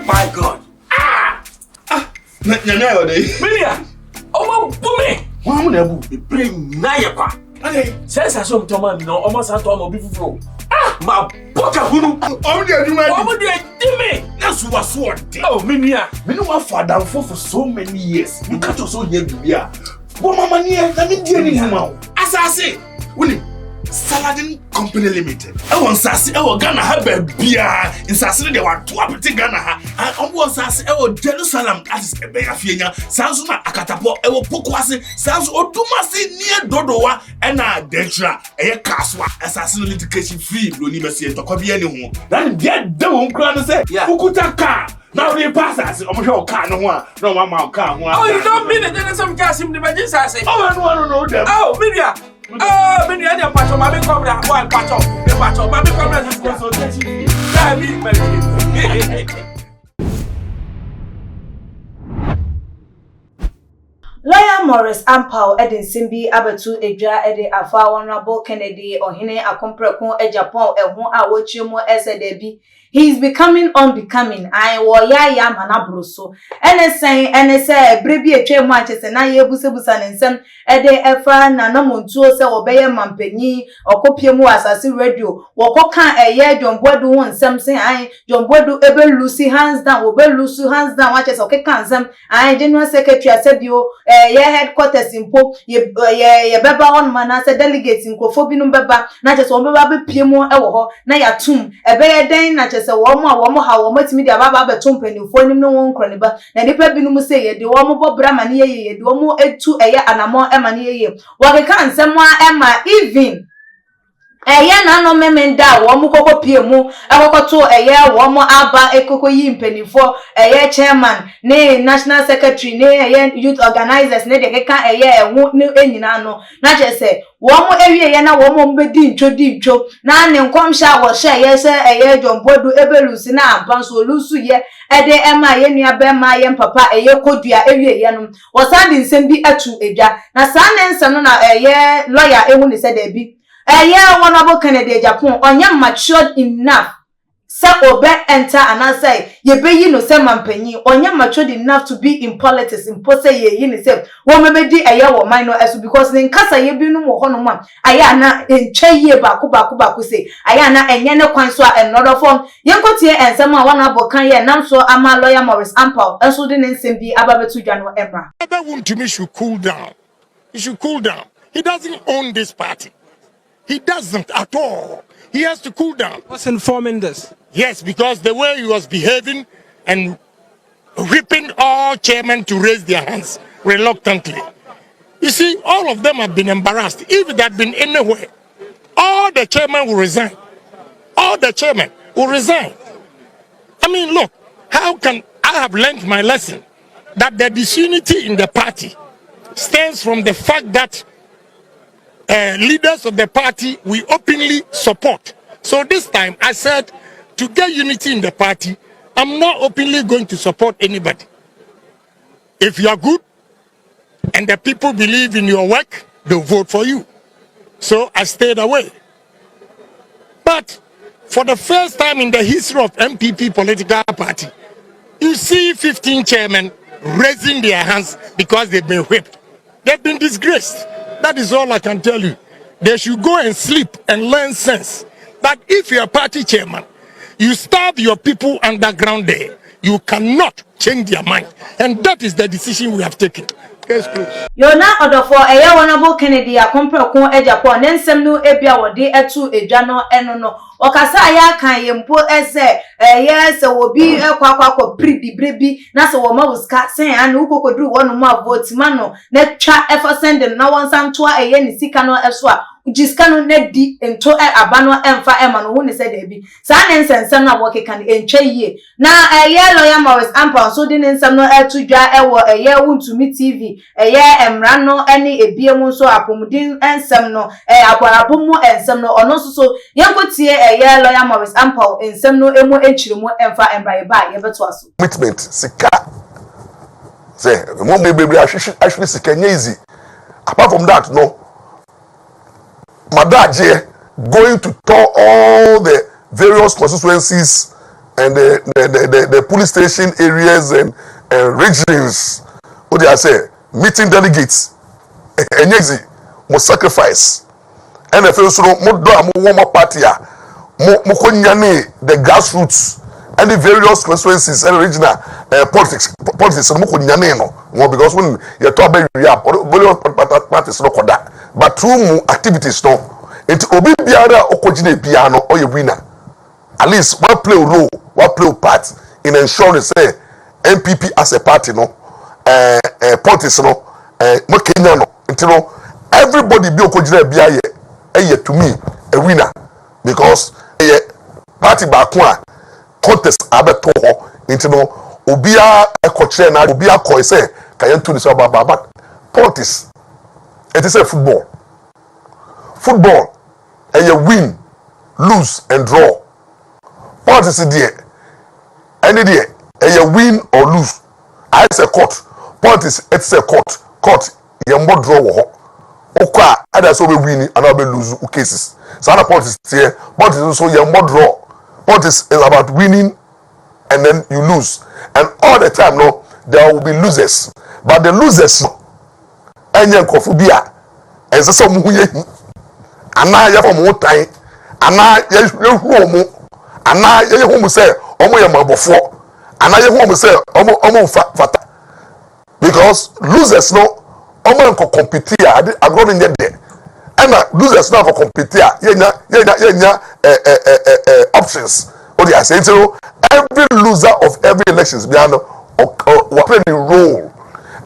My God. Milia. Oh, Bumi. One will bring Nayapa. Says I saw Thomas, no, almost at all before. My book of who only a Jimmy. That's what's what. Oh, Minia. We know what father for so many years. You catch us so young. But Mamma, let me deal with you. As I say, Willie. Saladin Company Limited. I want Sassy, I will Ghana have a beer. In Sassy, there were 2 up in Ghana. And on one Sassy, I will Jerusalem, that is a bear Fiena, Sansuma Akatapo, I will Pokwasi, Sans Odumasi near Dodoa, and a Dentra, a Kaswa, assassin litigation free, Lunimasi, and Tokobi anyone. Then get the one crown and say, who could a car? Now they pass us, I'm sure car no one, no one car. Oh, you don't mean it, then some gas in the Major Sassy. Oh, I don't know them. Oh, Milia. Oh, many other parts of my come down, one part of the part of my consultation. Lawyer Maurice Ampaw Edin Simbi Abatu Eja Ede Afa Honorable Kennedy Ohine Akompreko Agyapong Ehun Awochimo Esedebi. He is becoming unbecoming. I wo ya manabroso. Ene say brebi etwe mu achese na ye busebusa nsem ede efa na namontuo se obeye mampanyi okopie mu asase radio wokoka eye Jombwedu won nsem se ai Jombwedu ebe lucy hands down achese okeka nsem ai general secretary asebio ye headquarters impo ye beba on mana se delegate nkofo binum beba na achese obeba be pie mu ewo ho na yatum ebe ye den na achese womo ha womo timi dia baba beto mpanifo nim no won krone ba na nipa binum se ye de womo bobra mane ye de womo etu eye anamo emane ye wokeka nsem a ema even na no memenda womo kokko pie mu ekokoto womo aba ekoko yi mpanifo chairman ne national secretary ne youth organizers ne de keka ehu ne enyina no na chese womo ewie na womo mbedi ntwo na ne nkomhya wo hye se Jombwedu ebelusi na abanso lusu ye ede ema ye nua be ma ye papa kodua ewie no wosande nsem bi atu edwa na saa ne nsem no na lawyer ehu ne se da bi Honorable Kennedy Agyapong onye matured enough say obe enter and say ye be yi no say mampanyi onye matured enough to be in politics in pose ye yi ni say wo mebedi wo man no esu because nin kasa ye bi no mo ho no ma na entwe ye baako say na enye ne kwan so another form yenkotie ensem a Honorable kan ye nam so ama lawyer Maurice Ampaw enso de nsem bi ababetu dwa no emra Wuntumi should cool down. He should cool down. He doesn't own this party. He doesn't at all. He has to cool down. What's informing this? Yes, because the way he was behaving and whipping all chairmen to raise their hands reluctantly. You see, all of them have been embarrassed. If it had been anywhere, all the chairmen will resign. All the chairmen will resign. I mean, look, how can I have learned my lesson that the disunity in the party stems from the fact that leaders of the party we openly support. So this time I said to get unity in the party, I'm not openly going to support anybody. If you are good and the people believe in your work, they'll vote for you. So I stayed away. But for the first time in the history of NPP political party, you see 15 chairmen raising their hands because they've been whipped. They've been disgraced. That is all I can tell you. They should go and sleep and learn sense. That if you're a party chairman, you starve your people underground there, you cannot change their mind. And that is the decision we have taken. Yes, please. You're not order for Honorable Kennedy Akompreko Agyapong nensem no ebia wode etu edwa no eno no okasa ya kan yempo ese yes obi kwakwa pridi brebi na so wo ma wuska sen an ukokoduru wonu ma vote mano na twa efo send na wonsam to ni sika no eso a jiska no na di ento abano emfa ema no woni se da bi sa ne nsensem na wo kekan entwa yie na lawyer Maurice Ampaw so di nsem no etu dwa ewo Wuntumi TV emra no ene ebiemu so apomudin ensem no agwarabomu ensem no ono so yenkotie lawyer Maurice Ampaw ensem no emu enchiremu emfa embraye ba yebeto aso commitment sika say mo bebre ahwe sika nya easy. Apart from that, no, Madaje going to tour all the various constituencies and the police station areas and regions. What do I say? Meeting delegates. And easy, mo sacrifice. And if you so mo do am warm party mo konyane the grassroots and the various constituencies and regional politics mo konyane no because when you talk about parties no koda but through activities no it obi biara okogine bia no or you winner. At least one play a role, one play a part in ensuring say NPP as a party no politics no mo Kenya no. You know, everybody be okojire bia ye to me a winner because party back one contest abeto ho you know obia ekoche na obia ko say can to this about but politics it is a football and you win lose and draw politics there any there and you win or lose I say court politics it's a court you more draw wo okwa others will win and will lose cases so other politics here politics so you more draw politics is about winning and then you lose and all the time no there will be losers but the losers enye nkofobia ense so mu ye ana ya from wotan ana ye hu omo ana ye hu mu say omo ye mabofo ana ye hu mu say omo fata because losers no omo enko compete ya agro nye de and losers no enko compete ya yenya options what they are saying so every loser of every elections be ano playing a role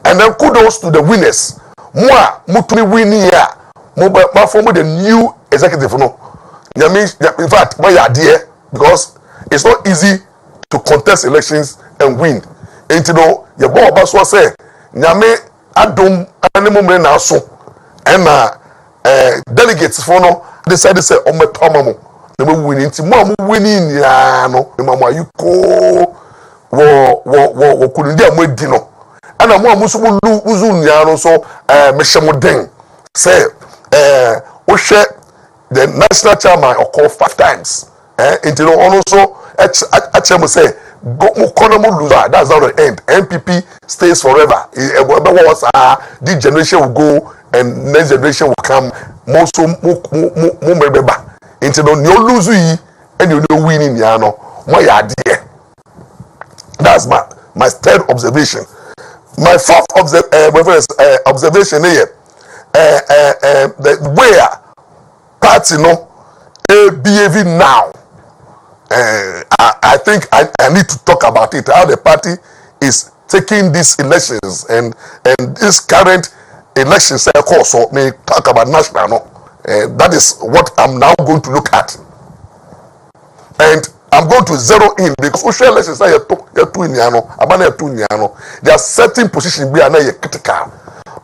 and then kudos to the winners moi mutumi winning here ma form the new executive no in fact my idea because it's not easy to contest elections and win into no your boy boss was say nyame adom animal men na so and delegates for no decided say o metomamo na we win into mo winning ya no mama you ko wo kunde amadi no ana mo amuso uzu nya no so mehyemoden say o hwe the national chairman or call 5 times into no also actually say loser. That's not the end. NPP stays forever. This generation will go and next generation will come. Most remember. Into no lose and you know winning. My idea. That's my third observation. My fourth observation here. The where party behaving now. I think I need to talk about it. How the party is taking these elections and this current election cycle. So may talk about national. That is what I'm now going to look at, and I'm going to zero in because social elections are there are certain positions we are not critical.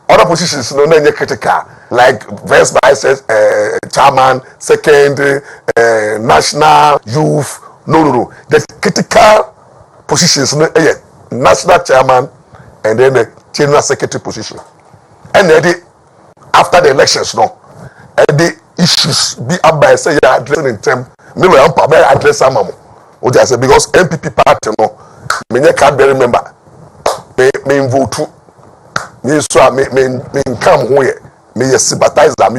Other positions no critical, like vice chairman, second, national youth. No. The critical positions national chairman and then the general secretary position. And then after the elections, the issues be up by say addressing in term. Me we Ampaw address some what I say because NPP party me can't remember. Me vote. Me so me come here. Me sympathize them.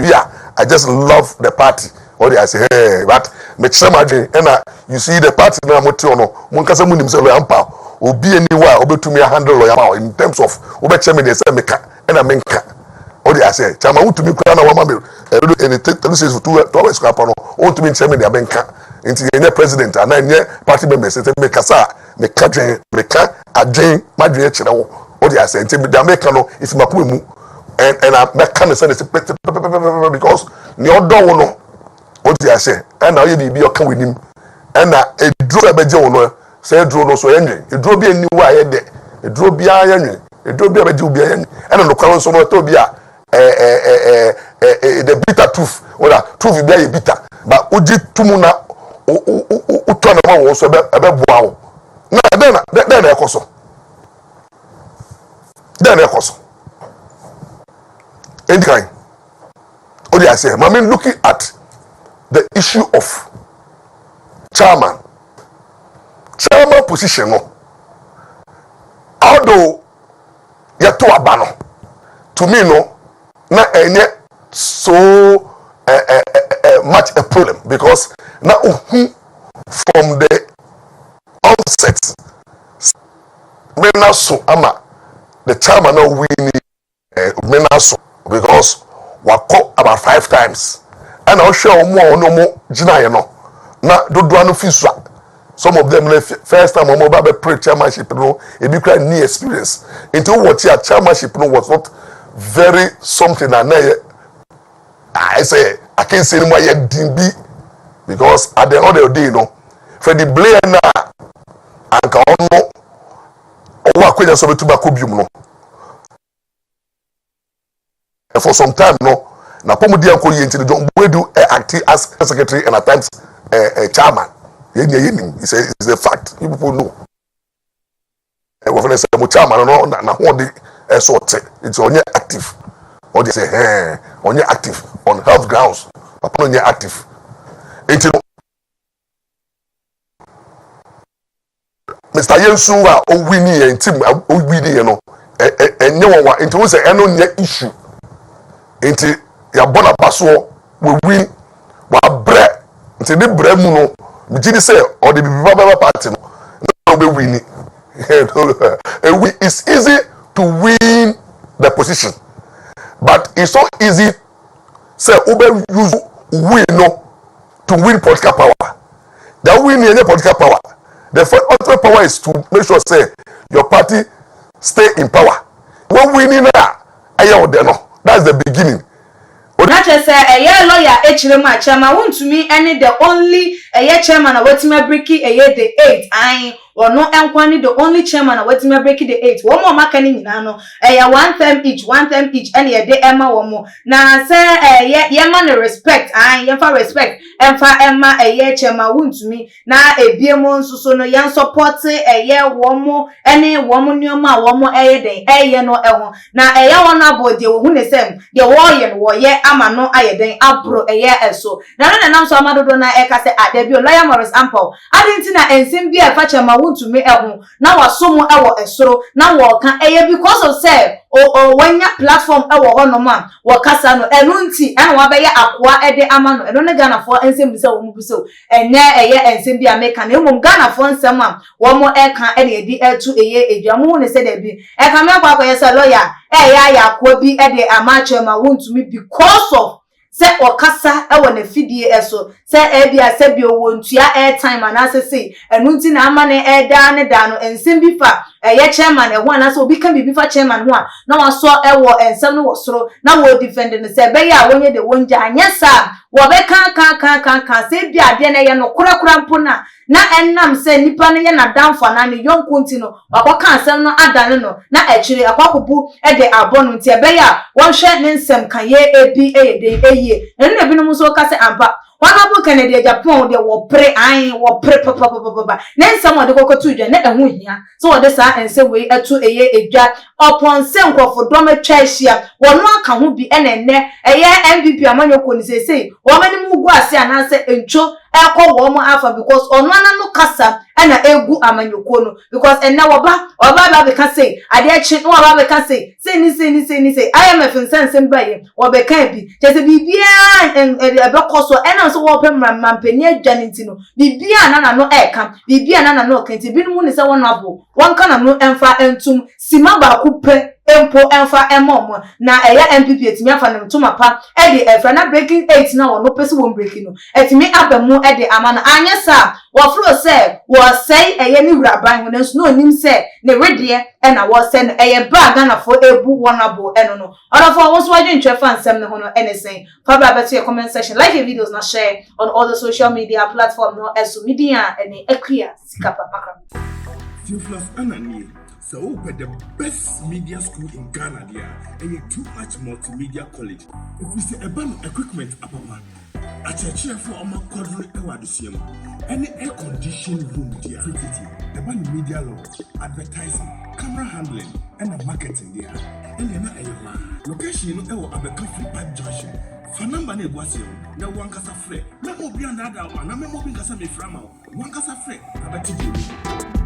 I just love the party. What I say, hey, but me chama and you see the party na moto no. Monkasa munim say Ampaw. Obi anywhere obetumi handle lawyer in terms of obetchame dey say meka and menka. What I say, chama Wuntumi kura na wama me any tell for 2 hours kwa no. Wuntumi chame dey menka. Inti yenye president and yenye party members say meka sa meka adwen madwen kire wo. What I say, inti dey meka no if makwe mu and I meka no say because ni odo wo no. What I say, and now you be your can with him, and a draw a bejo say draw no so any, a draw be a new way, a draw be a draw be a bejo, and on the crown so much to be the bitter truth, or a truth be a bitter, but Uji Tumuna Utanama was a wow. No, then I coso. Then I coso. Any kind. What do I say? I mean, looking at the issue of chairman, chairman position no although yeto abano to me no na enye so much a problem because now from the onset mena so ama the chairman now winning mena so because wako about 5 times and I'll show more no more jina you know na do no fiswa some of them first time I'm about to play chairmanship no e be quite new experience until what your chairmanship no was not very something that I say I can't say anymore yet DB because at the end of the day, you know, for the blame na anka ono owa kwenya so betu bakobium no and for some time no na pomudi anko yenti don we do act as secretary and at times chairman it's a fact people know and we say mo chairman no na ho de sort it's only active or they say only active on health grounds papa no active enti no Mr. Yensu a o wini en team o wini ye no enye won enti wo say eno nye issue enti ya bona paso we win wa bre enti de bre mu no mi gidi say o de baba party no be wini it's easy to win the position but it's so easy say ube use win no to win political power. That win any political power. The first ultimate power is to make sure say your party stay in power. When winning that's the beginning. Not just a year lawyer, HLM chairman, Wuntumi, and the only a year chairman of Wetima Bricky, a year the 8. I or no Anquani, the only chairman of Wetima Bricky the 8. One more marketing, no, a 1 time each, and a day Emma one more. Now, say, yeah, man, respect, I am for respect, and for Emma, a year chairman, Wuntumi, now a beermon, so no young support, a year one more, any woman, your ma, one more a day, a year no, now a year one about the Wunisem, the warrior, ama no ayeden abro eye eso na na so amado do na e ka se adebio lawyer Maurice Ampaw adenti na ensem bi e fa chama Wuntumi eho na wasomo ewo esoro na wo ka eye because of say o wanya platform ewo ho no ma wo kasa no enunti en wa be ye akoa ede ama no eno ne Ghana fo ensem bi se wo mu bi so enye eye ensem bi ameka na emum Ghana fo ensem am wo mo e ka e na edi etu eye edwamu ne se da bi e ka me akwa ye se lawyer ya akoa bi e de ama chama Wuntumi because of say okasa ewo na fidie eso say e bia say bi owo ntua airtime anase say enunti na ama na eda ne da no ensem bi fa ye chairman e ho anase obi kan bi fa chairman ho a na waso ewo ensem no wosoro na wo defend ne say be ya wonye de wonja anya sa wo be kan say bia de na ye no kura mpona na ennam say nipa no ye na danfo na ne yonkunti no wakoka ansem no adane no na echire akwakobu e de abonu nti e be ya won hwe ne nsem kan ye ebi de ene bi no muso ka se ampa Honorable Kennedy Agyapong de wo pre papa na nsam de kokotu dwa na ehu hia so wo de sa ense we etu eye edwa upon se nkrofo do metwa hia wono aka ho bi ene eye NPP amanyoko ni sesei wo mani mu gu ase anase entwo ekọ wo mo afa because ono no kasa na egu amanyoko no because enne oba be ka say ade achi no oba be ka say say IMF nsensem baye wo be ka bi tese bibia ebe koso ena so wo pem mampani adwane ntino bibia na no eka bibia na no kenti binu ni se won abo won kana no emfa entum sima ba ku pe empo emfa emom na eya NPP etimi afa ne ntoma pa e de efra na breaking 8 na wo no pese won breaking no etimi abamu e de amana anya sa wo fro se wo sei eye ni wuraban ho nso no nim se ne redie e na wo se no eye ba Ghana fo ebu wonabo eno no orafo wo so wadwentwe fa nsem ne ho no enesen fa ba beto your comment section like your videos na share on all the social media platform no esu media ene ekia sikapa makram Plus Anani. So the best media school in Ghana there, and you too much multimedia college. If we say about equipment apapa, a chair for our quadri ewadisium, any air conditioned room there, about media law, advertising, camera handling, and marketing there. And then location you know Abeka Free Park Junction, fa number na eguase o na wankasa frɛ memo bi anda da o na memo bi nkasa me frama o wankasa frɛ abati bi